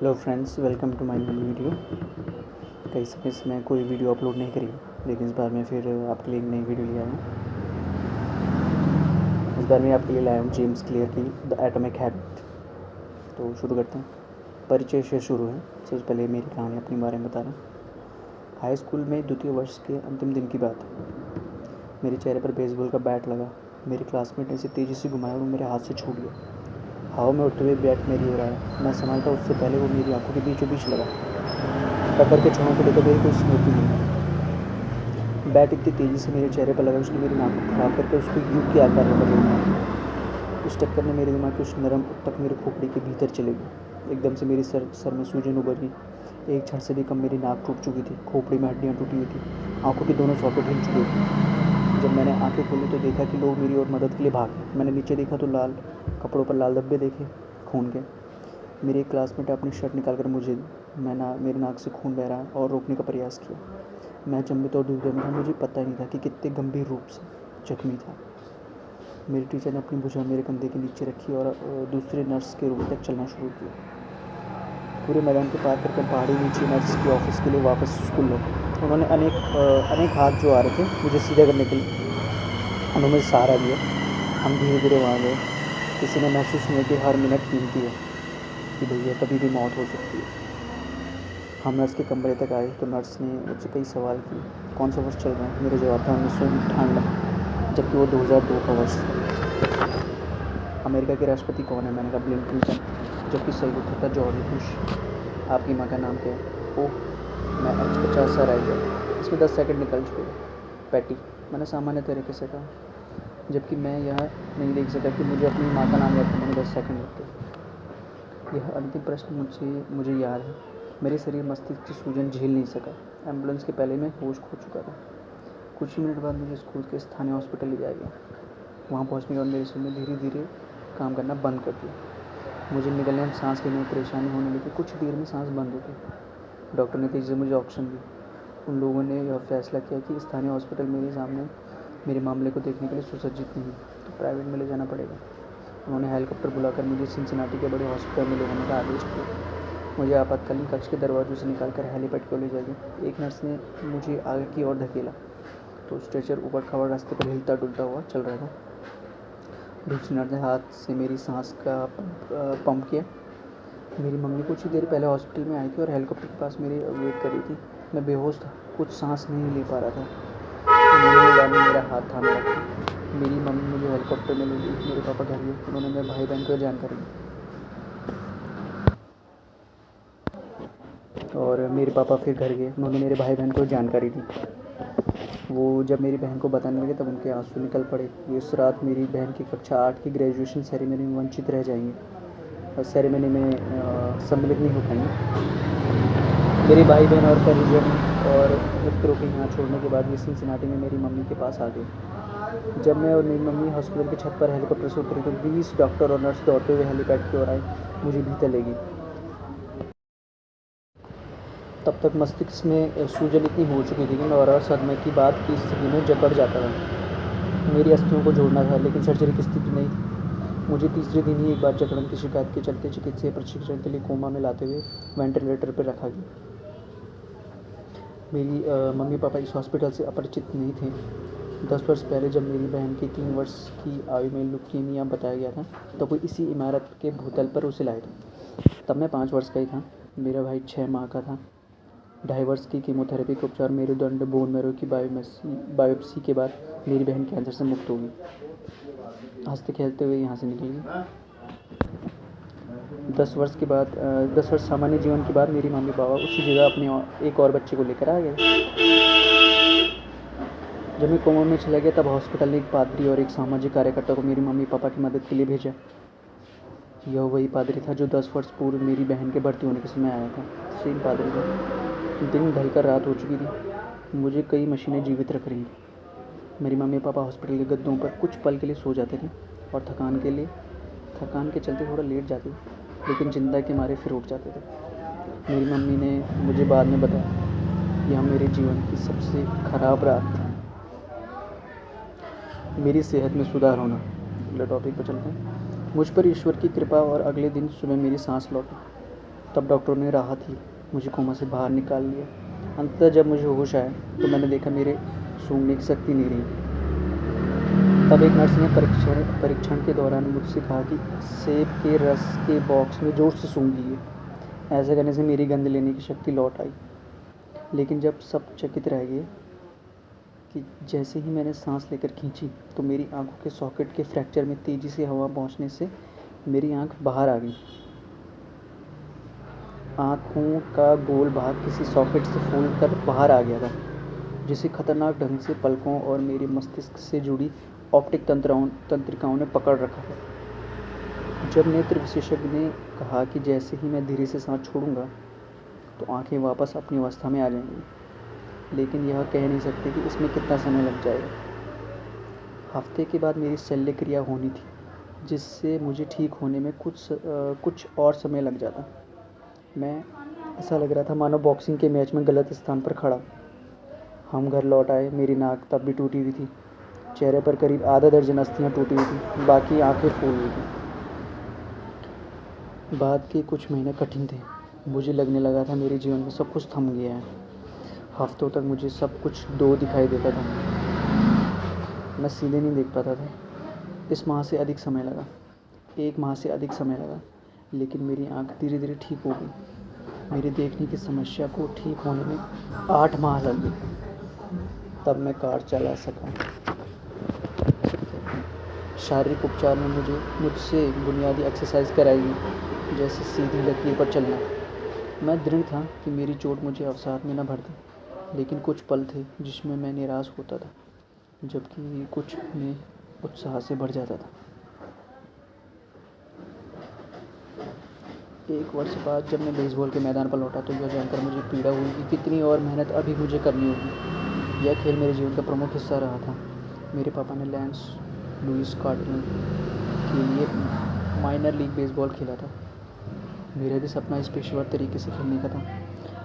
Hello friends, welcome to my new video. कई समय से मैं कोई वीडियो अपलोड नहीं करी, लेकिन इस बार मैं फिर आपके लिए एक नई वीडियो ले आया हूँ। इस बार मैं आपके लिए लाया हूँ जेम्स क्लियर की द एटॉमिक हैबिट। तो शुरू करते हैं। परिचय से शुरू है। सबसे पहले मेरी कहानी अपने बारे में बता रहा हूँ। हाई स्कूल में द्वितीय वर्ष के अंतिम दिन की बात है। मेरे चेहरे पर बेसबॉल का बैट लगा। मेरे क्लासमेट ने इसे तेज़ी से घुमाया और मेरे हाथ से छूट गया। हवा में उड़ते हुए बैट मेरी ओर आया। मैं संभालता उससे पहले वो मेरी आंखों के बीचों बीच लगा। टक्कर के क्षणों को लेकर मेरी कोई स्मृति नहीं। बैट इतनी तेज़ी से मेरे चेहरे पर लगा, उसने मेरी नाक को खराब करके उसको यू के आकार में बदल दिया। इस टक्कर ने मेरे दिमाग के उस नरम तक मेरे खोपड़ी के भीतर चले गई। एकदम से मेरी सर में सूजन उभर गई। एक क्षण से भी कम मेरी नाक टूट चुकी थी। खोपड़ी में हड्डियाँ टूटी हुई थी। आंखों के दोनों सॉकेट हिल चुके थे। जब मैंने आंखें खोली तो देखा कि लोग मेरी ओर मदद के लिए भागे। मैंने नीचे देखा तो लाल कपड़ों पर लाल धब्बे देखे, खून के। मेरे एक क्लासमेट अपनी शर्ट निकालकर मुझे दी। मेरे नाक से खून बह रहा है और रोकने का प्रयास किया। मैं चंबित और दुविधा में था। मुझे पता ही नहीं था कि कितने गंभीर रूप से जख्मी था। मेरे टीचर ने अपनी भुजा मेरे कंधे के नीचे रखी और दूसरे नर्स के रूम तक चलना शुरू किया। पूरे मैदान को पार करके पहाड़ी नीचे नर्स के ऑफिस के लिए वापस स्कूल लौटे। उन्होंने अनेक हाथ जो आ रहे थे मुझे सीधा करने के लिए, उन्होंने मुझे सहारा दिया। हम धीरे धीरे वहाँ गए। किसी ने महसूस नहीं कि हर मिनट कीमती है, कि भैया कभी भी मौत हो सकती है। हम नर्स के कमरे तक आए तो नर्स ने मुझसे कई सवाल किए। कौन सा वर्ष चल रहा है? मेरा जवाब था 1998, जबकि वो 2002 का वर्ष था। अमेरिका के राष्ट्रपति कौन है? मैंने कहा बिल क्लिंटन, जबकि सही उत्तर था जॉर्ज बुश। आपकी माँ का नाम क्या है? ओह, मैं H50 रह गया। इसमें 10 सेकंड निकल चुके। पैटी, मैंने सामान्य तरीके से कहा, जबकि मैं यह नहीं देख सका कि मुझे अपनी माँ का नाम याद करने में 10 सेकंड लगते। यह अंतिम प्रश्न मुझे याद है। मेरे शरीर मस्तिष्क की सूजन झेल नहीं सका। एम्बुलेंस के पहले मैं होश खो चुका था। कुछ ही मिनट बाद मुझे स्कूल के स्थानीय हॉस्पिटल ले जाया गया। वहाँ पहुँचने के बाद मेरे शरीर ने धीरे धीरे काम करना बंद कर दिया। मुझे निकलने में सांस लेने में परेशानी होने लगी। कुछ देर में सांस बंद हो गई। डॉक्टर ने तेज़ी से मुझे ऑक्सीजन दी। उन लोगों ने यह फैसला किया कि स्थानीय हॉस्पिटल मेरे सामने मेरे मामले को देखने के लिए सुसज्जित नहीं, तो प्राइवेट में ले जाना पड़ेगा। उन्होंने हेलीकॉप्टर बुलाकर मुझे सिनसिनाटी के बड़े हॉस्पिटल में ले जाने का आदेश दिया। मुझे आपातकालीन कक्ष के दरवाजों से निकालकर हेलीपैड को ले जाएगी। एक नर्स ने मुझे आगे की ओर धकेला तो स्ट्रेचर ऊपर खबर रास्ते पर हिलता डुलता हुआ चल रहा था। दूसरी नर्स ने हाथ से मेरी सांस का पंप किया। मेरी मम्मी कुछ ही देर पहले हॉस्पिटल में आई थी और हेलीकॉप्टर के पास मेरी वेट कर रही थी। मैं बेहोश था, कुछ सांस नहीं ले पा रहा था। उन्होंने मेरा हाथ थामे रखा। मेरी मम्मी मुझे हेलीकॉप्टर में ले गई। मेरे पापा घर गए। उन्होंने मेरे भाई बहन को जानकारी दी और मेरे पापा फिर घर गए। उन्होंने मेरे भाई बहन को जानकारी दी। वो जब मेरी बहन को बताने लगे तब उनके आंसू निकल पड़े। इस रात मेरी बहन की कक्षा 8 की ग्रेजुएशन सेरेमनी में वंचित रह जाएंगे और सेरेमनी में सम्मिलित नहीं हो पाएंगे। मेरे भाई बहन और परिजन और मित्रों के यहाँ छोड़ने के बाद ये सिनसिनाटी में मेरी मम्मी के पास आ गई। जब मैं और मेरी मम्मी हॉस्पिटल की छत पर हेलीकॉप्टर से उतरे तो 20 डॉक्टर और नर्स दौड़ते हुए हेलीपैड की ओर आए। मुझे भीतर ले गई। तब तक मस्तिष्क में सूजन इतनी हो चुकी थी कि मैं और सदमे की बात की स्थिति में जकड़ जाता था। मेरी अस्थियों को जोड़ना था, लेकिन सर्जरी की स्थिति नहीं थी। मुझे तीसरे दिन ही एक बार जकड़न की शिकायत के चलते चिकित्सीय प्रशिक्षण के लिए कोमा में लाते हुए वेंटिलेटर पर रखा गया। मेरी मम्मी पापा इस हॉस्पिटल से अपरिचित नहीं थे। 10 वर्ष पहले जब मेरी बहन की 3 वर्ष की आयु में ल्यूकीमिया बताया गया था तो वो इसी इमारत के भूतल पर उसे लाए थे। तब मैं 5 वर्ष का ही था। मेरा भाई 6 माह का था। 2.5 वर्ष की कीमोथेरेपी के उपचार, मेरुदंड, बोन मैरो की बायोप्सी के बाद मेरी बहन कैंसर से मुक्त होगी। हंसते खेलते हुए यहाँ से निकली। 10 वर्ष सामान्य जीवन के बाद मेरी मम्मी पापा उसी जगह अपने एक और बच्चे को लेकर आ गए। जब मैं कोमा में चला गया तब हॉस्पिटल ने एक पादरी और एक सामाजिक कार्यकर्ता को मेरी मम्मी पापा की मदद के लिए भेजा। यह वही पादरी था जो 10 वर्ष पूर्व मेरी बहन के भर्ती होने के समय आया था। सेम पादरी था। दिन ढलकर रात हो चुकी थी। मुझे कई मशीनें जीवित रख रही थी। मेरी मम्मी पापा हॉस्पिटल के गद्दों पर कुछ पल के लिए सो जाते थे और थकान के चलते थोड़ा लेट जाते थे, लेकिन चिंता के मारे फिर उठ जाते थे। मेरी मम्मी ने मुझे बाद में बताया, यह मेरे जीवन की सबसे खराब रात थी। मेरी सेहत में सुधार होना। अगले टॉपिक पर चलते हैं। मुझ पर ईश्वर की कृपा और अगले दिन सुबह मेरी सांस लौटी। तब डॉक्टरों ने राहत ली, मुझे कोमा से बाहर निकाल लिया। अंततः जब मुझे होश आया तो मैंने देखा मेरे सूंघने की शक्ति नहीं रही। तब एक नर्स ने परीक्षण के दौरान मुझसे कहा कि सेब के रस के बॉक्स में ज़ोर से सूंघिए। ऐसा करने से मेरी गंध लेने की शक्ति लौट आई। लेकिन जब सब चकित रह गए कि जैसे ही मैंने सांस लेकर खींची तो मेरी आंखों के सॉकेट के फ्रैक्चर में तेज़ी से हवा पहुंचने से मेरी आंख बाहर आ गई। आँखों का गोल भाग किसी सॉकेट से फूल कर बाहर आ गया था, जिसे खतरनाक ढंग से पलकों और मेरे मस्तिष्क से जुड़ी ऑप्टिक तंत्रिकाओं ने पकड़ रखा था। जब नेत्र विशेषज्ञ ने कहा कि जैसे ही मैं धीरे से सांस छोड़ूंगा तो आंखें वापस अपनी अवस्था में आ जाएंगी, लेकिन यह कह नहीं सकते कि इसमें कितना समय लग जाएगा। हफ्ते के बाद मेरी शल्य क्रिया होनी थी, जिससे मुझे ठीक होने में कुछ और समय लग जाता। मैं ऐसा लग रहा था मानो बॉक्सिंग के मैच में गलत स्थान पर खड़ा। हम घर लौट आए। मेरी नाक तब भी टूटी हुई थी, चेहरे पर करीब आधा दर्जन अस्थियाँ टूटी हुई थी, बाकी आंखें फूल हुई थी। बाद के कुछ महीने कठिन थे। मुझे लगने लगा था मेरे जीवन में सब कुछ थम गया है। हफ्तों तक मुझे सब कुछ दो दिखाई देता था, मैं सीधे नहीं देख पाता था। इस माह से अधिक समय लगा, 1 माह से अधिक समय लगा, लेकिन मेरी आंख धीरे धीरे ठीक हो गई। मेरी देखने की समस्या को ठीक होने में 8 माह लग गए। तब मैं कार चला सका। शारीरिक उपचार में मुझसे बुनियादी एक्सरसाइज कराई गई, जैसे सीधी लकीर पर चलना। मैं दृढ़ था कि मेरी चोट मुझे अवसाद में न भर दे, लेकिन कुछ पल थे जिसमें मैं निराश होता था, जबकि कुछ में उत्साह से भर जाता था। 1 वर्ष बाद जब मैं बेसबॉल के मैदान पर लौटा तो यह जानकर मुझे पीड़ा हुई कि कितनी और मेहनत अभी मुझे करनी होगी। यह खेल मेरे जीवन का प्रमुख हिस्सा रहा था। मेरे पापा ने लैंस लुइस कार्डिनल के लिए माइनर लीग बेसबॉल खेला था। मेरा भी सपना इस पेशेवर तरीके से खेलने का था।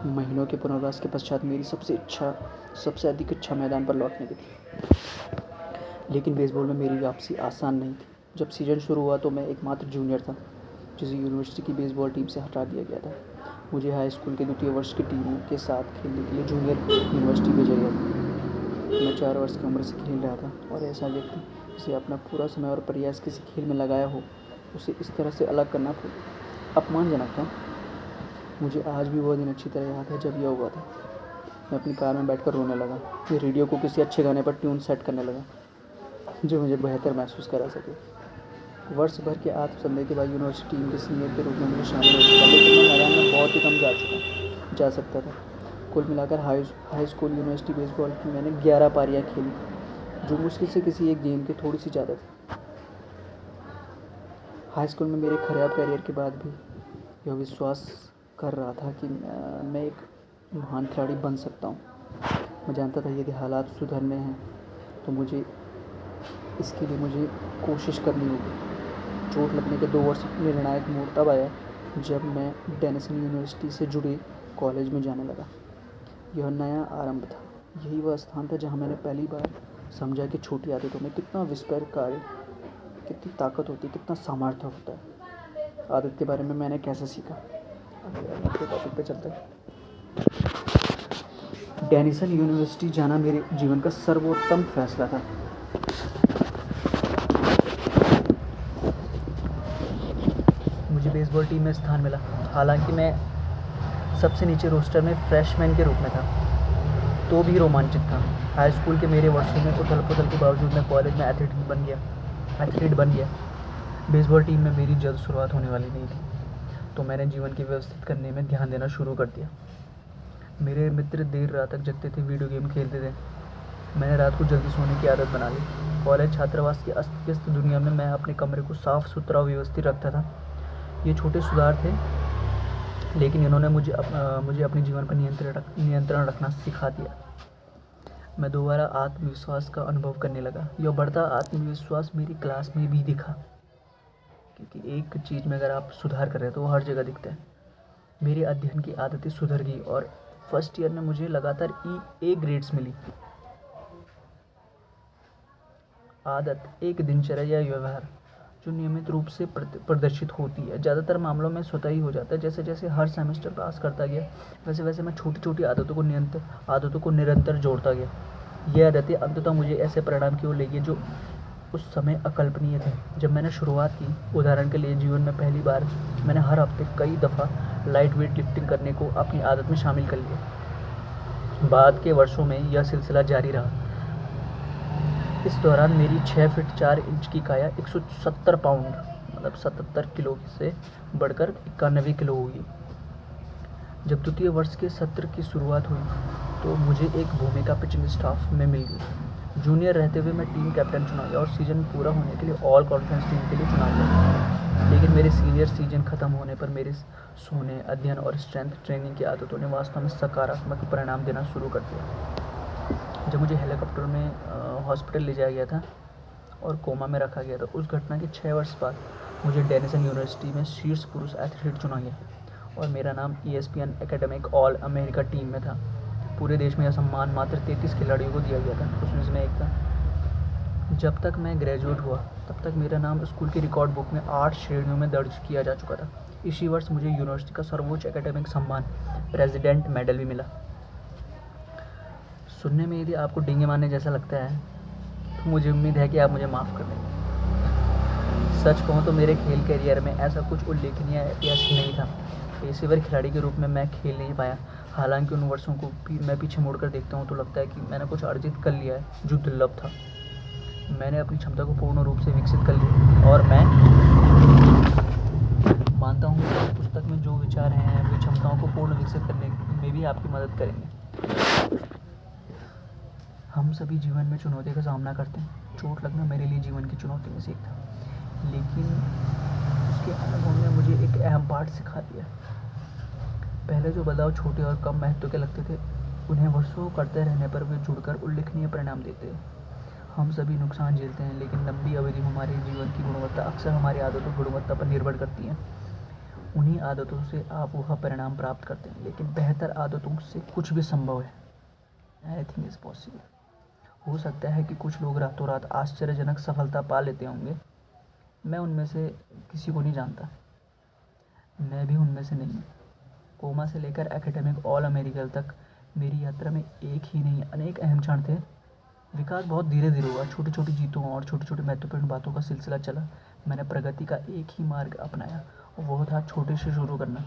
महीनों के पुनर्वास के पश्चात मेरी सबसे अधिक इच्छा मैदान पर लौटने की थी। लेकिन बेसबॉल में मेरी वापसी आसान नहीं थी। जब सीजन शुरू हुआ तो मैं एकमात्र जूनियर था जिसे यूनिवर्सिटी की बेसबॉल टीम से हटा दिया गया था। मुझे हाई स्कूल के द्वितीय वर्ष की टीमों के साथ खेलने के लिए जूनियर यूनिवर्सिटी भेजा गया था। मैं 4 वर्ष की उम्र से खेल रहा था, और ऐसा व्यक्ति जिसे अपना पूरा समय और प्रयास किसी खेल में लगाया हो, उसे इस तरह से अलग करना अपमानजनक था। मुझे आज भी वह दिन अच्छी तरह याद है जब यह हुआ था। मैं अपनी कार में बैठकर रोने लगा। मैं रेडियो को किसी अच्छे गाने पर ट्यून सेट करने लगा जो मुझे बेहतर महसूस करा सके। वर्ष भर के आत्मसंदेह के बाद यूनिवर्सिटी टीम के सीनियर के रूप में मुझे शामिल हो चुका, लेकिन मैं मैदान में बहुत ही कम जा सकता था। कुल मिलाकर हाई स्कूल यूनिवर्सिटी बेसबॉल की मैंने 11 पारियाँ खेली, जो मुश्किल से किसी एक गेम के थोड़ी सी ज़्यादा थी। हाई स्कूल में मेरे खराब करियर के बाद भी यह विश्वास कर रहा था कि मैं एक महान खिलाड़ी बन सकता हूँ। मैं जानता था यदि हालात सुधरने हैं तो इसके लिए मुझे कोशिश करनी होगी। चोट लगने के 2 वर्ष निर्णायक मोड़ तब आया जब मैं डेनिसन यूनिवर्सिटी से जुड़े कॉलेज में जाने लगा। यह नया आरंभ था। यही वह स्थान था जहाँ मैंने पहली बार समझा कि छोटी आदतों में कितना विस्फोटकारी, कितनी ताकत होती है, कितना सामर्थ्य होता है। आदत के बारे में मैंने कैसे सीखा, अगले टॉपिक पे चलते हैं। डेनिसन यूनिवर्सिटी जाना मेरे जीवन का सर्वोत्तम फैसला था। मुझे बेसबॉल टीम में स्थान मिला। हालांकि मैं सबसे नीचे रोस्टर में फ्रेशमैन के रूप में था, तो भी रोमांचित था। हाई स्कूल के मेरे वर्षों में उथल पुथल के बावजूद मैं कॉलेज में एथलीट बन गया। बेसबॉल टीम में मेरी जल्द शुरुआत होने वाली नहीं थी, तो मैंने जीवन की व्यवस्थित करने में ध्यान देना शुरू कर दिया। मेरे मित्र देर रात तक जगते थे, वीडियो गेम खेलते थे। मैंने रात को जल्दी सोने की आदत बना ली। कॉलेज छात्रावास की अस्त व्यस्त दुनिया में मैं अपने कमरे को साफ सुथरा व्यवस्थित रखता था। ये छोटे सुधार थे, लेकिन इन्होंने मुझे अपने जीवन पर नियंत्रण रखना सिखा दिया। मैं दोबारा आत्मविश्वास का अनुभव करने लगा। यह बढ़ता आत्मविश्वास मेरी क्लास में भी दिखा, क्योंकि एक चीज़ में अगर आप सुधार कर रहे हैं तो वो हर जगह दिखता है। मेरी अध्ययन की आदतें सुधर गई और फर्स्ट ईयर में मुझे लगातार ए ग्रेड्स मिली। आदत एक दिनचर्या या व्यवहार जो नियमित रूप से प्रदर्शित होती है। ज़्यादातर मामलों में स्वतः ही हो जाता है। जैसे जैसे हर सेमेस्टर पास करता गया, वैसे वैसे मैं छोटी छोटी आदतों को निरंतर जोड़ता गया। ये आदतें अंततः मुझे ऐसे परिणाम की ओर ले गई जो उस समय अकल्पनीय थे जब मैंने शुरुआत की। उदाहरण के लिए, जीवन में पहली बार मैंने हर हफ्ते कई दफ़ा लाइट वेट लिफ्टिंग करने को अपनी आदत में शामिल कर लिया। बाद के वर्षों में यह सिलसिला जारी रहा। इस दौरान मेरी 6 फीट 4 इंच की काया 170 पाउंड मतलब 77 किलो से बढ़कर 91 किलो हुई। जब द्वितीय वर्ष के सत्र की शुरुआत हुई तो मुझे एक भूमिका पिचिंग स्टाफ में मिल गई। जूनियर रहते हुए मैं टीम कैप्टन चुना गया और सीजन पूरा होने के लिए ऑल कॉन्फ्रेंस टीम के लिए चुना गया। लेकिन मेरे सीनियर सीजन खत्म होने पर मेरे सोने, अध्ययन और स्ट्रेंथ ट्रेनिंग की आदतों ने वास्तव में सकारात्मक परिणाम देना शुरू कर दिया। जब मुझे हेलीकॉप्टर में हॉस्पिटल ले जाया गया था और कोमा में रखा गया था, उस घटना के 6 वर्ष बाद मुझे डेनिसन यूनिवर्सिटी में शीर्ष पुरुष एथलीट चुना गया और मेरा नाम ESPN academic all America team में था। पूरे देश में यह सम्मान मात्र 33 खिलाड़ियों को दिया गया था, उसमें से मैं एक था। जब तक मैं ग्रेजुएट हुआ तब तक मेरा नाम स्कूल की रिकॉर्ड बुक में 8 श्रेणियों में दर्ज किया जा चुका था। इसी वर्ष मुझे यूनिवर्सिटी का सर्वोच्च एकेडमिक सम्मान प्रेसिडेंट मेडल भी मिला। सुनने में यदि आपको डींगे मारने जैसा लगता है तो मुझे उम्मीद है कि आप मुझे माफ़ कर देंगे। सच कहूँ तो मेरे खेल करियर में ऐसा कुछ उल्लेखनीय यश नहीं था। पेशेवर खिलाड़ी के रूप में मैं खेल नहीं पाया। हालांकि उन वर्षों को मैं पीछे मुड़कर देखता हूँ तो लगता है कि मैंने कुछ अर्जित कर लिया है जो दुर्लभ था। मैंने अपनी क्षमता को पूर्ण रूप से विकसित कर लिया और मैं मानता हूँ कि इस पुस्तक में जो विचार हैं वे क्षमताओं को पूर्ण विकसित करने में भी आपकी मदद करेंगे। हम सभी जीवन में चुनौती का सामना करते हैं। चोट लगना मेरे लिए जीवन की चुनौती में से एक था, लेकिन उसके अनुभव ने मुझे एक अहम पाठ सिखा दिया। पहले जो बदलाव छोटे और कम महत्व के लगते थे, उन्हें वर्षों करते रहने पर वे जुड़कर उल्लेखनीय परिणाम देते हैं। हम सभी नुकसान झेलते हैं, लेकिन लंबी अवधि में हमारे जीवन की गुणवत्ता अक्सर हमारी आदतों की गुणवत्ता पर निर्भर करती है। उन्हीं आदतों से आप वह परिणाम प्राप्त करते हैं, लेकिन बेहतर आदतों से कुछ भी संभव है। Anything is possible. हो सकता है कि कुछ लोग रातों रात आश्चर्यजनक सफलता पा लेते होंगे। मैं उनमें से किसी को नहीं जानता। मैं भी उनमें से नहीं। कोमा से लेकर एकेडमिक ऑल अमेरिका तक मेरी यात्रा में एक ही नहीं अनेक अहम क्षण थे। विकास बहुत धीरे धीरे हुआ। छोटी छोटी जीतों और छोटी छोटी महत्वपूर्ण बातों का सिलसिला चला। मैंने प्रगति का एक ही मार्ग अपनाया और वह था छोटे से शुरू करना।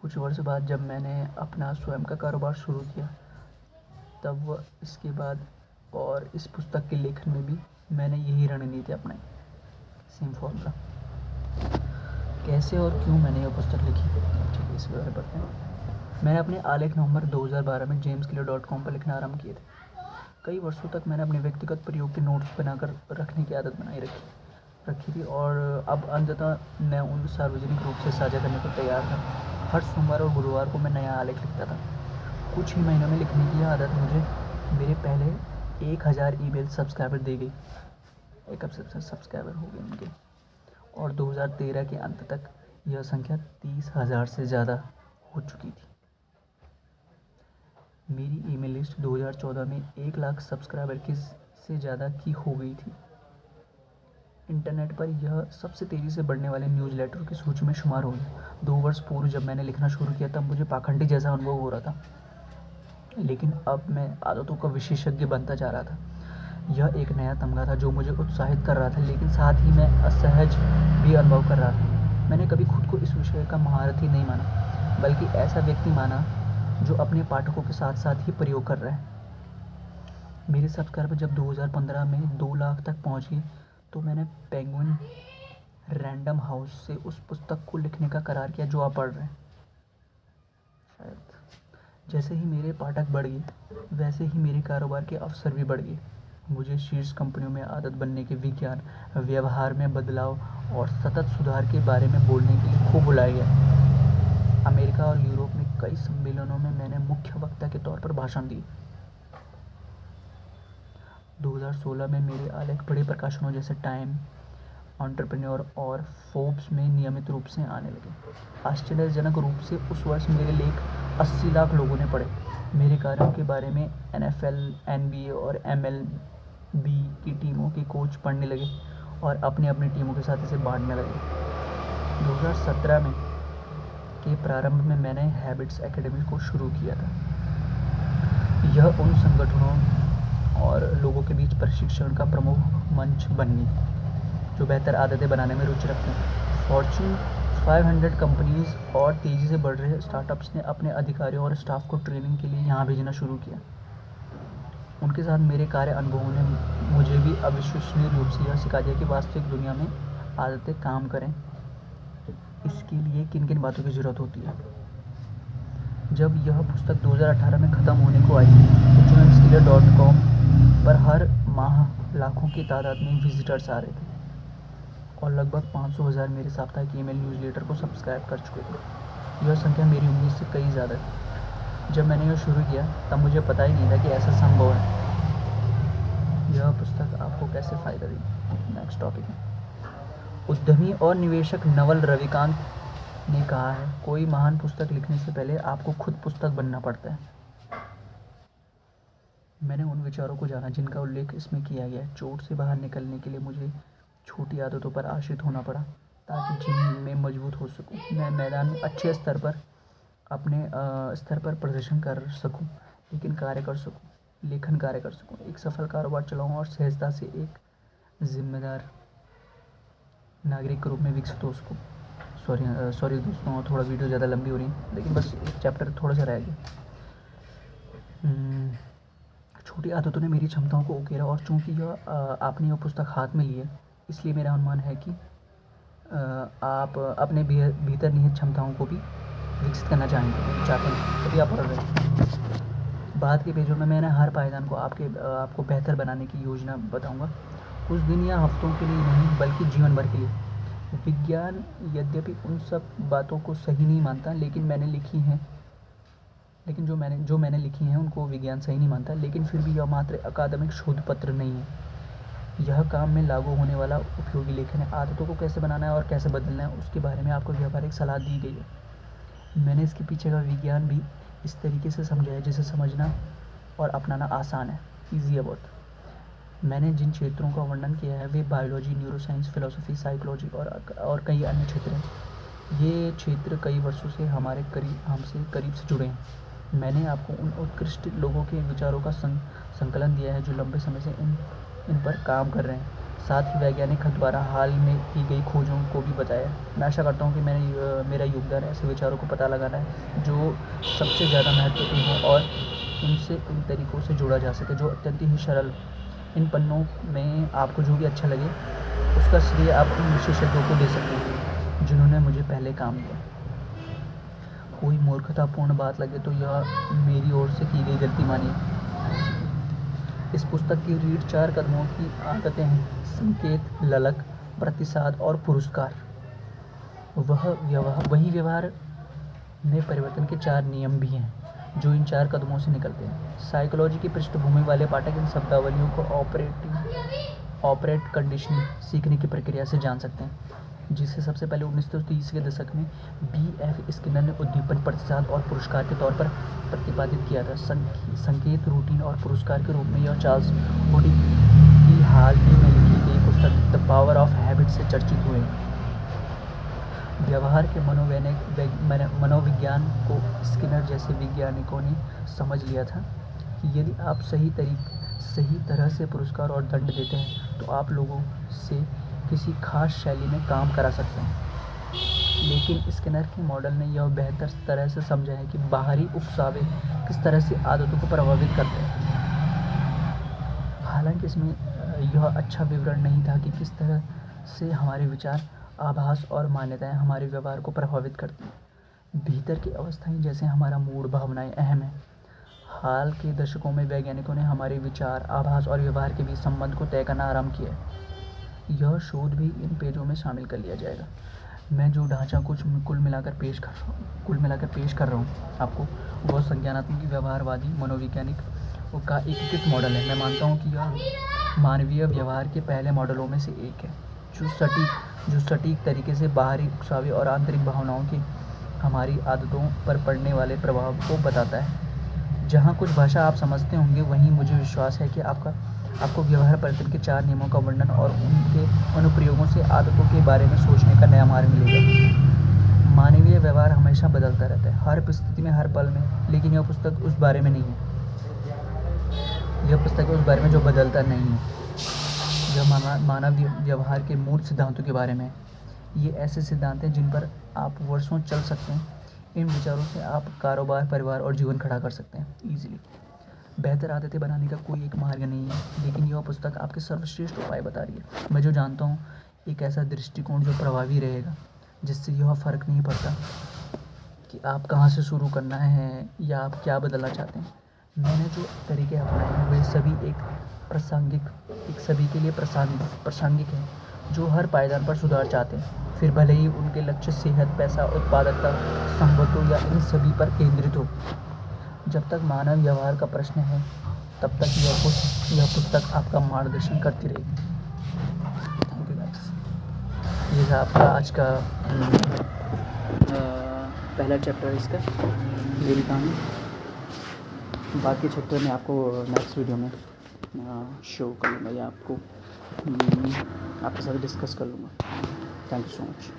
कुछ वर्ष बाद जब मैंने अपना स्वयं का कारोबार शुरू किया, तब वह इसके बाद और इस पुस्तक के लेखन में भी मैंने यही रणनीति अपनाई। Same formula. कैसे और क्यों मैंने यह पुस्तक लिखी, ठीक है, इसके बारे में पढ़ते हैं। मैंने अपने आलेख नवंबर 2012 में jamesclear.com पर लिखना आरंभ किए थे। कई वर्षों तक मैंने अपने व्यक्तिगत प्रयोग के नोट्स बनाकर रखने की आदत बनाई रखी थी और अब अंततः मैं उन सार्वजनिक रूप से साझा करने को तैयार था। हर सोमवार और गुरुवार को मैं नया आलेख लिखता था। कुछ ही महीनों में लिखने की आदत मुझे मेरे पहले 1000 ईमेल सब्सक्राइबर दे गई। एक सब्सक्राइबर हो गए उनके, और 2013 के अंत तक यह संख्या 30,000 से ज़्यादा हो चुकी थी। मेरी ईमेल लिस्ट 2014 में 1 लाख सब्सक्राइबर से ज़्यादा की हो गई थी। इंटरनेट पर यह सबसे तेज़ी से बढ़ने वाले न्यूज़लेटर की सूची में शुमार हो गया। 2 वर्ष पूर्व जब मैंने लिखना शुरू किया तब मुझे पाखंडी जैसा अनुभव हो रहा था, लेकिन अब मैं आदतों का विशेषज्ञ बनता जा रहा था। यह एक नया तमगा था जो मुझे उत्साहित कर रहा था, लेकिन साथ ही मैं असहज भी अनुभव कर रहा था। मैंने कभी खुद को इस विषय का महारथी नहीं माना, बल्कि ऐसा व्यक्ति माना जो अपने पाठकों के साथ साथ ही प्रयोग कर रहा है। मेरे सब्सक्राइबर जब 2015 में 2 लाख तक पहुंच गए तो मैंने पेंगुइन रैंडम हाउस से उस पुस्तक को लिखने का करार किया जो आप पढ़ रहे हैं। शायद जैसे ही मेरे पाठक बढ़ गए, वैसे ही मेरे कारोबार के अवसर भी बढ़ गए। मुझे शीर्ष कंपनियों में आदत बनने के विज्ञान, व्यवहार में बदलाव और सतत सुधार के बारे में बोलने के लिए खूब बुलाया गया। अमेरिका और यूरोप में कई सम्मेलनों में मैंने मुख्य वक्ता के तौर पर भाषण दिए। 2016 में मेरे आलेख बड़े प्रकाशनों जैसे टाइम, एंटरप्रेन्योर और फोर्ब्स में नियमित रूप से आने लगे। आश्चर्यजनक रूप से उस वर्ष मेरे लेख 80 लाख लोगों ने पढ़े। मेरे कार्यों के बारे में NFL, NBA और बी की टीमों के कोच पढ़ने लगे और अपनी अपनी टीमों के साथ इसे बांटने लगे। 2017 में के प्रारंभ में मैंने हैबिट्स एकेडमी को शुरू किया था। यह उन संगठनों और लोगों के बीच प्रशिक्षण का प्रमुख मंच बन गई जो बेहतर आदतें बनाने में रुचि रखते हैं। फॉर्च्यून 500 कंपनीज और तेज़ी से बढ़ रहे स्टार्टअप्स ने अपने अधिकारियों और स्टाफ को ट्रेनिंग के लिए यहाँ भेजना शुरू किया। उनके साथ मेरे कार्य अनुभवों ने मुझे भी अविश्वसनीय रूप से यह सिखा दिया कि वास्तविक दुनिया में आदतें काम करें, इसके लिए किन किन बातों की ज़रूरत होती है। जब यह पुस्तक 2018 में ख़त्म होने को आई तो jamskiller.com पर हर माह लाखों की तादाद में विजिटर्स आ रहे थे और लगभग 500,000 मेरे साप्ताहिक ईमेल न्यूज़लेटर को सब्सक्राइब कर चुके थे। यह संख्या मेरी उम्मीद से कई ज़्यादा थी। जब मैंने यह शुरू किया तब मुझे पता ही नहीं था कि ऐसा संभव है। यह पुस्तक आपको कैसे फ़ायदा देगी। नेक्स्ट टॉपिक है उद्यमी और निवेशक नवल रविकांत ने कहा है, कोई महान पुस्तक लिखने से पहले आपको खुद पुस्तक बनना पड़ता है। मैंने उन विचारों को जाना जिनका उल्लेख इसमें किया गया है। चोट से बाहर निकलने के लिए मुझे छोटी आदतों पर आश्रित होना पड़ा ताकि जिम में मजबूत हो सकूं। मैं मैदान में अच्छे स्तर पर अपने स्तर पर प्रदर्शन कर सकूं, लेकिन लेखन कार्य कर सकूं, एक सफल कारोबार चलाऊं और सहजता से एक जिम्मेदार नागरिक के रूप में विकसित हो सकूं। सॉरी दोस्तों, थोड़ा वीडियो ज़्यादा लंबी हो रही है, लेकिन बस एक चैप्टर थोड़ा सा रह गया। छोटी आदतों ने मेरी क्षमताओं को उकेरा और चूंकि आपने यह पुस्तक हाथ में ली है, इसलिए मेरा अनुमान है कि आप अपने भीतर निहित क्षमताओं को भी विकसित करना चाहते हैं, तभी आप पढ़ रहे हैं। बाद के पेजों में मैंने हर पायदान को आपको बेहतर बनाने की योजना बताऊंगा, कुछ दिन या हफ्तों के लिए नहीं बल्कि जीवन भर के लिए। विज्ञान यद्यपि उन सब बातों को सही नहीं मानता, लेकिन जो मैंने लिखी हैं उनको विज्ञान सही नहीं मानता, लेकिन फिर भी यह मात्र अकादमिक शोध पत्र नहीं है। यह काम में लागू होने वाला उपयोगी लेखन है। आदतों को कैसे बनाना है और कैसे बदलना है उसके बारे में आपको व्यावहारिक सलाह दी गई है। मैंने इसके पीछे का विज्ञान भी इस तरीके से समझा है जिसे समझना और अपनाना आसान है, ईजी है बहुत। मैंने जिन क्षेत्रों का वर्णन किया है वे बायोलॉजी, न्यूरोसाइंस, फिलोसफी, साइकोलॉजी और कई अन्य क्षेत्र हैं। ये क्षेत्र कई वर्षों से हमसे करीब से जुड़े हैं। मैंने आपको उन उत्कृष्ट लोगों के विचारों का संकलन दिया है जो लंबे समय से इन पर काम कर रहे हैं। साथ ही वैज्ञानिक द्वारा हाल में की गई खोजों को भी बताया। मैं आशा करता हूँ कि मेरा योगदान ऐसे विचारों को पता लगाना है जो सबसे ज़्यादा महत्वपूर्ण है और उनसे इन तरीक़ों से जोड़ा जा सके जो अत्यंत ही सरल। इन पन्नों में आपको जो भी अच्छा लगे उसका श्रेय आप उन विशेषज्ञों को दे सकते हैं जिन्होंने मुझे पहले काम किया। कोई मूर्खतापूर्ण बात लगे तो यह मेरी ओर से की गई गलती मानिए। इस पुस्तक की रीढ़ 4 कदमों की आदतें हैं: संकेत, ललक, प्रतिसाद और पुरस्कार। वही व्यवहार में परिवर्तन के 4 नियम भी हैं जो इन 4 कदमों से निकलते हैं। साइकोलॉजी की पृष्ठभूमि वाले पाठक इन शब्दावलियों को ऑपरेट कंडीशनिंग सीखने की प्रक्रिया से जान सकते हैं, जिसे सबसे पहले 1930 के दशक में B.F. स्किनर ने उद्दीपन, प्रतिसाद और पुरस्कार के तौर पर प्रतिपादित किया था। संकेत, रूटीन और पुरस्कार के रूप में यह चार्ल्स होडी की हाल ही में लिखी गई पुस्तक द पावर ऑफ हैबिट से चर्चित हुए। व्यवहार के मनोविज्ञान को स्किनर जैसे वैज्ञानिकों ने समझ लिया था कि यदि आप सही तरह से पुरस्कार और दंड देते हैं तो आप लोगों से किसी खास शैली में काम करा सकते हैं। लेकिन स्किनर के मॉडल ने यह बेहतर तरह से समझा है कि बाहरी उकसावे किस तरह से आदतों को प्रभावित करते हैं। हालांकि इसमें यह अच्छा विवरण नहीं था कि किस तरह से हमारे विचार, आभास और मान्यताएं हमारे व्यवहार को प्रभावित करती हैं। भीतर की अवस्थाएं जैसे हमारा मूड, भावनाएं अहम हैं। हाल के दशकों में वैज्ञानिकों ने हमारे विचार, आभास और व्यवहार के बीच संबंध को तय करना आरंभ किया है। यह शोध भी इन पेजों में शामिल कर लिया जाएगा। मैं जो ढांचा कुल मिलाकर पेश कर रहा हूँ आपको, वह संज्ञानात्मक, व्यवहारवादी, मनोवैज्ञानिक का एकीकृत मॉडल है। मैं मानता हूँ कि यह मानवीय व्यवहार के पहले मॉडलों में से एक है जो सटीक तरीके से बाहरी उकसावे और आंतरिक भावनाओं के हमारी आदतों पर पड़ने वाले प्रभाव को बताता है। जहाँ कुछ भाषा आप समझते होंगे, वहीं मुझे विश्वास है कि आपका आपको व्यवहार परिवर्तन के 4 नियमों का वर्णन और उनके अनुप्रयोगों से आदतों के बारे में सोचने का नया मार्ग मिलेगा। मानवीय व्यवहार हमेशा बदलता रहता है, हर परिस्थिति में, हर पल में, लेकिन यह पुस्तक उस बारे में नहीं है। यह पुस्तक उस बारे में जो बदलता नहीं है। यह मानव व्यवहार के मूल सिद्धांतों के बारे में है। ये ऐसे सिद्धांत हैं जिन पर आप वर्षों चल सकते हैं। इन विचारों से आप कारोबार, परिवार और जीवन खड़ा कर सकते हैं ईजिली। बेहतर आदतें बनाने का कोई एक मार्ग नहीं है, लेकिन यह पुस्तक आपके सर्वश्रेष्ठ उपाय बता रही है। मैं जो जानता हूँ, एक ऐसा दृष्टिकोण जो प्रभावी रहेगा, जिससे यह फ़र्क नहीं पड़ता कि आप कहाँ से शुरू करना है या आप क्या बदलना चाहते हैं। मैंने जो तरीके अपनाए हैं वे सभी सभी के लिए प्रासंगिक हैं, जो हर पायदान पर सुधार चाहते हैं, फिर भले ही उनके लक्ष्य सेहत, पैसा, उत्पादकता, संपत्ति या इन सभी पर केंद्रित हो। जब तक मानव व्यवहार का प्रश्न है, तब तक यह पुस्तक आपका मार्गदर्शन करती रहेगी। Thank you guys. ये था आपका आज का पहला चैप्टर इसका, मेरी कहानी। बाकी चैप्टर मैं आपको नेक्स्ट वीडियो में शो कर लूँगा या आपके साथ डिस्कस कर लूँगा। Thank you so much.